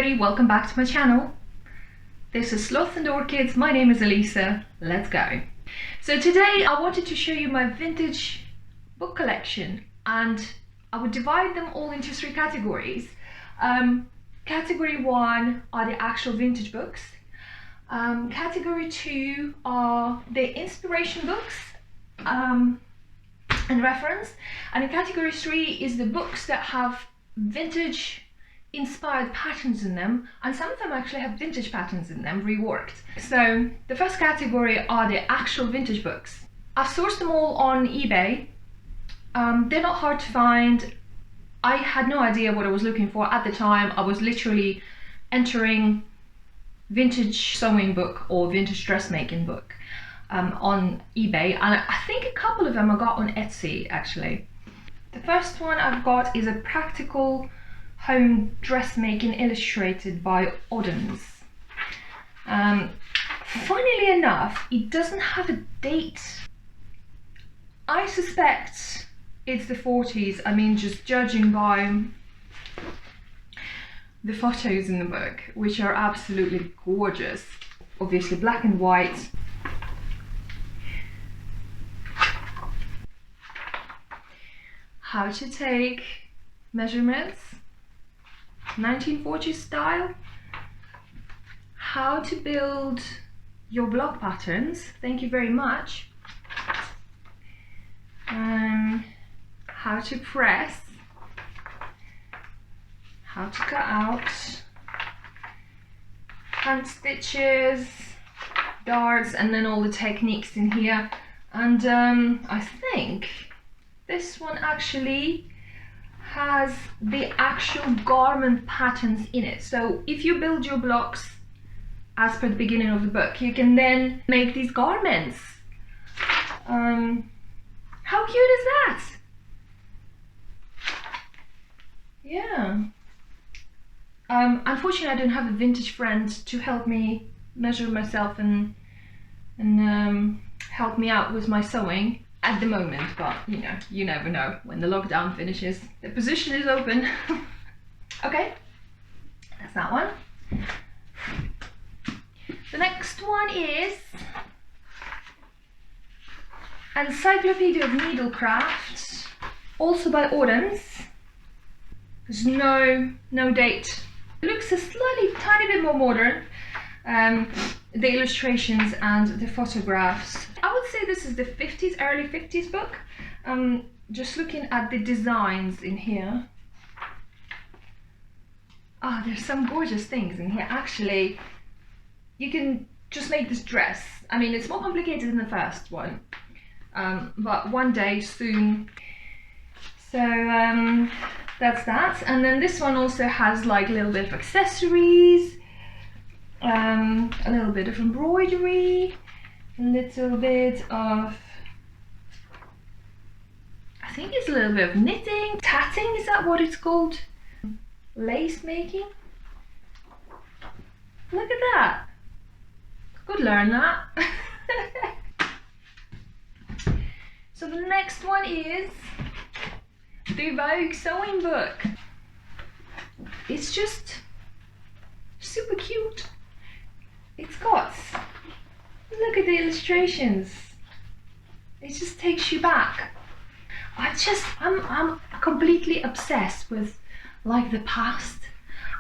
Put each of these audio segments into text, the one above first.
everybody, welcome back to my channel. This is Sloth and Orchids. My name is Elisa. Let's go. So today I wanted to show you my vintage book collection, and I would divide them all into three categories. Category 1 are the actual vintage books. Category 2 are the inspiration books and reference, and in category 3 is the books that have vintage inspired patterns in them, and some of them actually have vintage patterns in them reworked. So the first category are the actual vintage books. I've sourced them all on eBay. They're not hard to find. I had no idea what I was looking for at the time. I was literally entering vintage sewing book or vintage dressmaking book on eBay, and I think a couple of them I got on Etsy actually. The first one I've got is a practical home dressmaking illustrated by Oddens. Funnily enough, it doesn't have a date. I suspect it's the 40s. I mean, just judging by the photos in the book, which are absolutely gorgeous. Obviously black and white. How to take measurements, 1940s style. How to build your block patterns, thank you very much. How to press, how to cut out, hand stitches, darts, and then all the techniques in here. And I think this one actually has the actual garment patterns in it. So if you build your blocks as per the beginning of the book, you can then make these garments. How cute is that? Yeah. Unfortunately, I don't have a vintage friend to help me measure myself and help me out with my sewing at the moment, but you know, you never know when the lockdown finishes. The position is open. Okay, that's that one. The next one is Encyclopedia of Needlecraft, also by Oddens. There's no date. It looks a slightly tiny bit more modern. The illustrations and the photographs. I would say this is the 50s, early 50s book. Just looking at the designs in here. Ah, there's some gorgeous things in here. Actually, you can just make this dress. I mean, it's more complicated than the first one, but one day soon. So that's that. And then this one also has like a little bit of accessories, a little bit of embroidery, a little bit of, I think it's a little bit of knitting, tatting, is that what it's called? Lace making. Look at that. Could learn that. So the next one is the Vogue sewing book. It's just super cute. It's got, look at the illustrations. It just takes you back. I'm completely obsessed with like the past,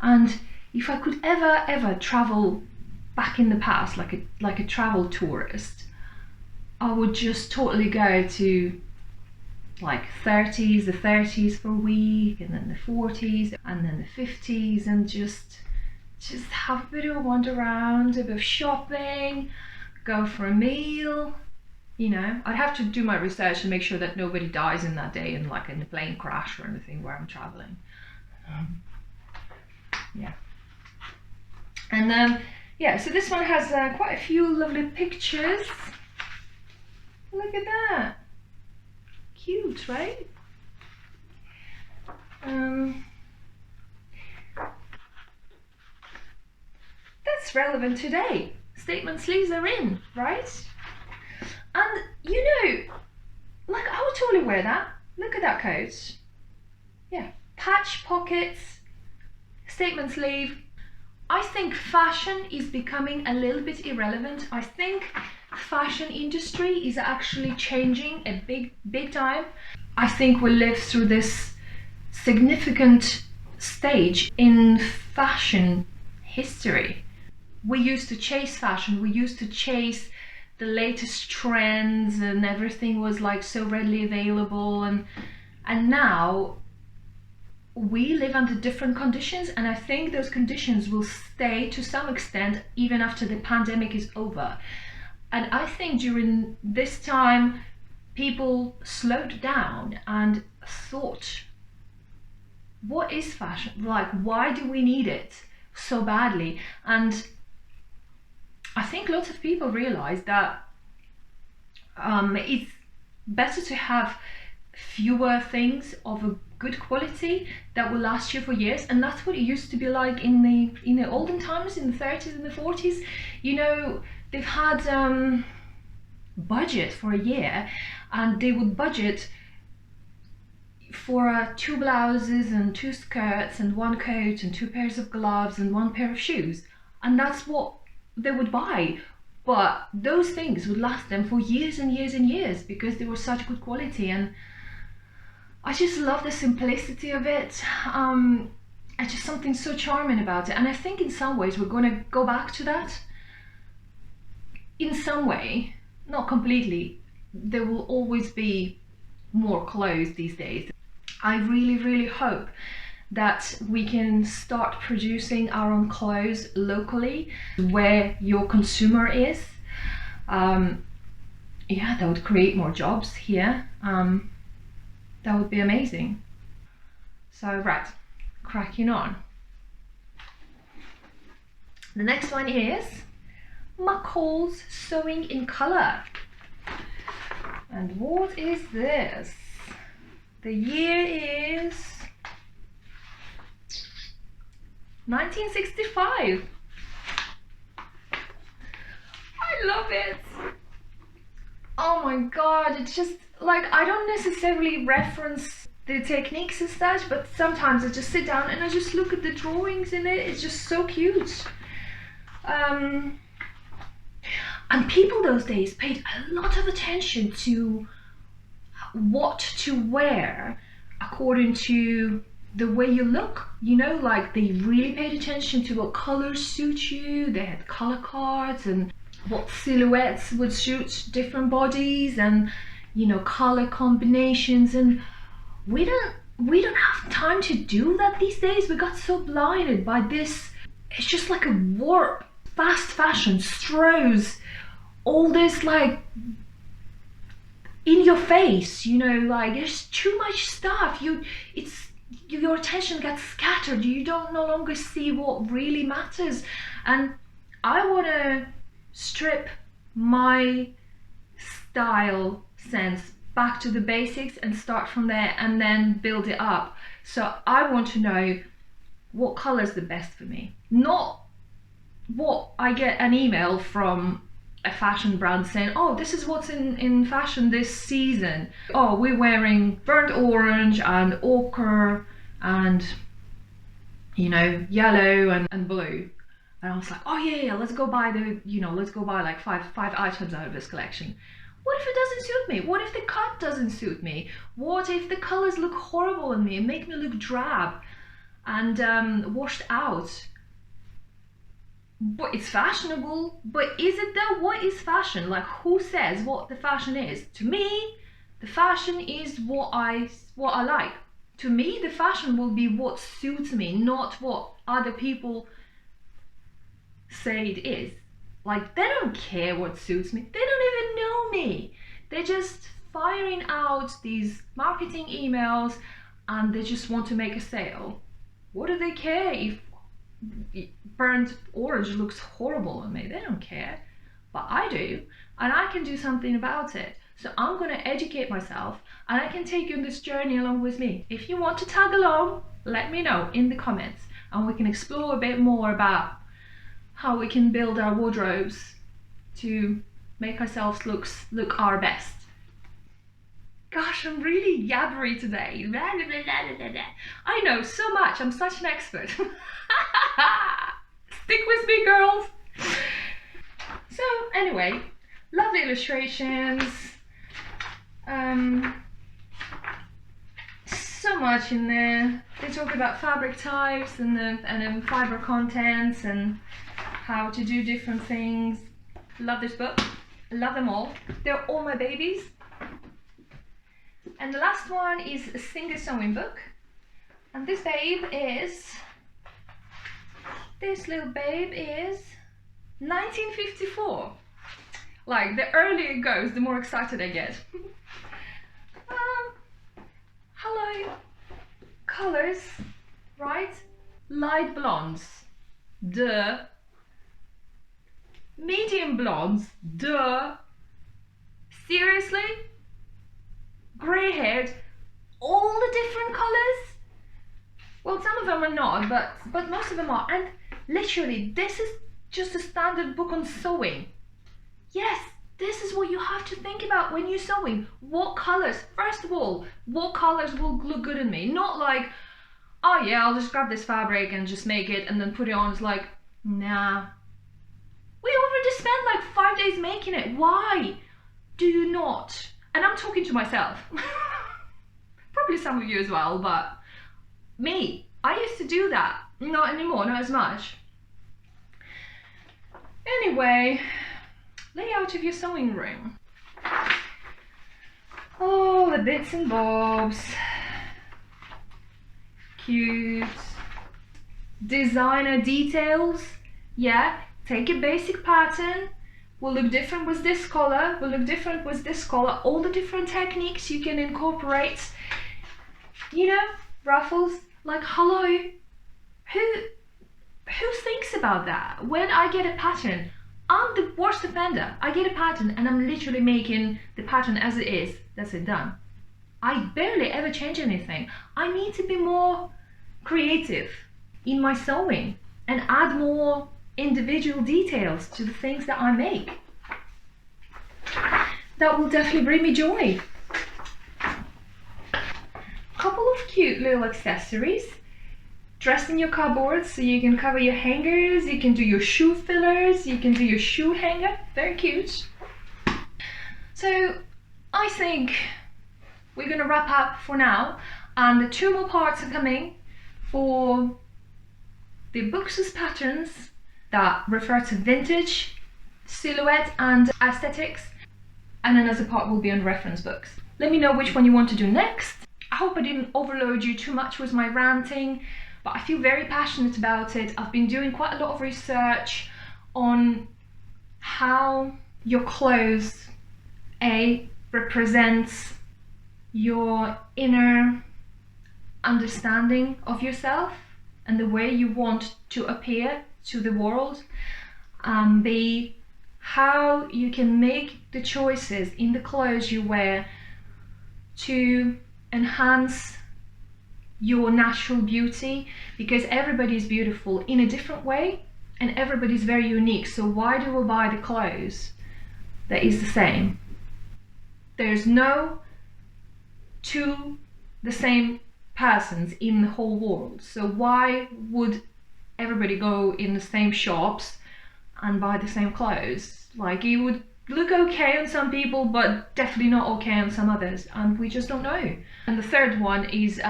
and if I could ever travel back in the past like a travel tourist, I would just totally go to like the 30s for a week, and then the 40s, and then the 50s, and just have a bit of a wander around, a bit of shopping, go for a meal. You know, I'd have to do my research and make sure that nobody dies in that day in like in a plane crash or anything where I'm traveling. Yeah. And yeah, so this one has quite a few lovely pictures. Look at that. Cute, right? That's relevant today. Statement sleeves are in, right? And you know, like I would totally wear that. Look at that coat. Yeah, patch pockets, statement sleeve. I think fashion is becoming a little bit irrelevant. I think fashion industry is actually changing a big time. I think we live through this significant stage in fashion history. We used to chase fashion, we used to chase the latest trends, and everything was like so readily available, and now we live under different conditions, and I think those conditions will stay to some extent even after the pandemic is over. And I think during this time people slowed down and thought, what is fashion? Like, why do we need it so badly? And I think lots of people realize that it's better to have fewer things of a good quality that will last you for years. And that's what it used to be like in the olden times, in the 30s and the 40s. You know, they've had budget for a year, and they would budget for 2 blouses and 2 skirts and 1 coat and 2 pairs of gloves and 1 pair of shoes, and that's what they would buy. But those things would last them for years and years and years because they were such good quality. And I just love the simplicity of it. It's just something so charming about it. And I think in some ways we're going to go back to that. In some way, not completely. There will always be more clothes these days. I really hope that we can start producing our own clothes locally where your consumer is. Yeah, that would create more jobs here. That would be amazing. So, right, cracking on. The next one is McCall's Sewing in Colour. And what is this? The year is 1965. I love it. Oh my god, it's just like, I don't necessarily reference the techniques as such, but sometimes I just sit down and I just look at the drawings in it. It's just so cute. And people those days paid a lot of attention to what to wear according to the way you look, you know, like they really paid attention to what colors suit you. They had color cards and what silhouettes would suit different bodies, and you know, color combinations. And we don't have time to do that these days. We got so blinded by this. It's just like a warp. Fast fashion throws all this like in your face, you know, like there's too much stuff. Your attention gets scattered. You don't no longer see what really matters. And I want to strip my style sense back to the basics and start from there and then build it up. So I want to know what color is the best for me, not what I get an email from a fashion brand saying, oh, this is what's in fashion this season. Oh, we're wearing burnt orange and ochre and, you know, yellow and blue. And I was like, oh yeah, let's go buy like five items out of this collection. What if it doesn't suit me? What if the cut doesn't suit me? What if the colors look horrible on me and make me look drab and washed out? But it's fashionable. But is it though? What is fashion? Like, who says what the fashion is? To me, the fashion is what I like. To me, the fashion will be what suits me, not what other people say it is. Like, they don't care what suits me. They don't even know me. They're just firing out these marketing emails and they just want to make a sale. What do they care if burnt orange looks horrible on me? They don't care. But I do, and I can do something about it. So I'm going to educate myself and I can take you on this journey along with me. If you want to tag along, let me know in the comments and we can explore a bit more about how we can build our wardrobes to make ourselves look our best. Gosh, I'm really yabbery today. I know so much. I'm such an expert. Stick with me, girls. So anyway, lovely illustrations. So much in there. They talk about fabric types and then fiber contents and how to do different things. Love this book. Love them all. They're all my babies. And the last one is a single sewing book. And this little babe is 1954. Like, the earlier it goes, the more excited I get. Hello. Colors, right? Light blondes. Duh. Medium blondes. Duh. Seriously? Grey haired. All the different colours? Well, some of them are not, but most of them are. And literally, this is just a standard book on sewing. Yes, this is what you have to think about when you're sewing. What colours? First of all, what colours will look good on me? Not like, oh yeah, I'll just grab this fabric and just make it and then put it on. It's like, nah. We already spent like 5 days making it. Why do you not? And I'm talking to myself. Probably some of you as well, but me, I used to do that. Not anymore, not as much. Anyway, layout of your sewing room. Oh, the bits and bobs. Cute. Designer details. Yeah, take a basic pattern. Will look different with this color, will look different with this color. All the different techniques you can incorporate. You know, ruffles. Like, hello, who thinks about that? When I get a pattern, I'm the worst offender. I get a pattern and I'm literally making the pattern as it is. That's it, done. I barely ever change anything. I need to be more creative in my sewing and add more individual details to the things that I make. That will definitely bring me joy. Couple of cute little accessories. Dressed in your cupboard so you can cover your hangers, you can do your shoe fillers, you can do your shoe hanger. Very cute. So I think we're gonna wrap up for now, and the 2 more parts are coming for the viscose patterns that refer to vintage, silhouette and aesthetics, and another part will be on reference books. Let me know which one you want to do next. I hope I didn't overload you too much with my ranting, but I feel very passionate about it. I've been doing quite a lot of research on how your clothes represents your inner understanding of yourself and the way you want to appear to the world. B, how you can make the choices in the clothes you wear to enhance your natural beauty, because everybody's beautiful in a different way and everybody's very unique. So why do we buy the clothes that is the same? There's no two the same persons in the whole world. So why would everybody go in the same shops and buy the same clothes? Like, it would look okay on some people, but definitely not okay on some others, and we just don't know. And the third one is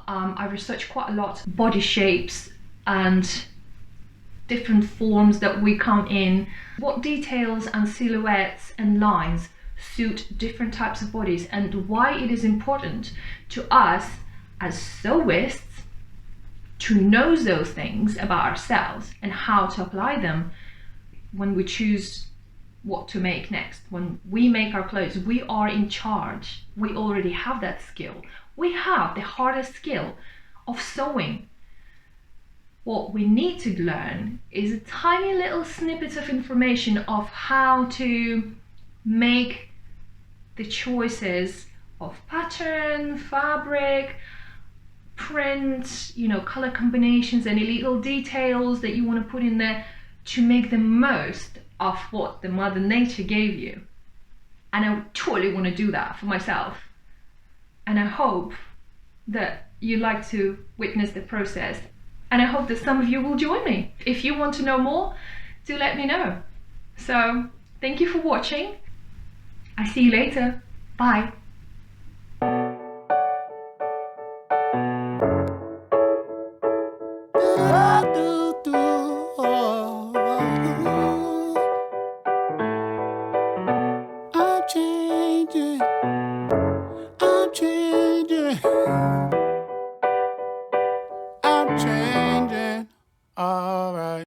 I researched quite a lot body shapes and different forms that we come in, what details and silhouettes and lines suit different types of bodies, and why it is important to us as sewists to know those things about ourselves and how to apply them when we choose what to make next. When we make our clothes, we are in charge. We already have that skill. We have the hardest skill of sewing. What we need to learn is a tiny little snippet of information of how to make the choices of pattern, fabric, print, you know, color combinations, any little details that you want to put in there to make the most of what the Mother Nature gave you. And I totally want to do that for myself. And I hope that you like to witness the process and I hope that some of you will join me. If you want to know more, do let me know. So thank you for watching. I see you later. Bye.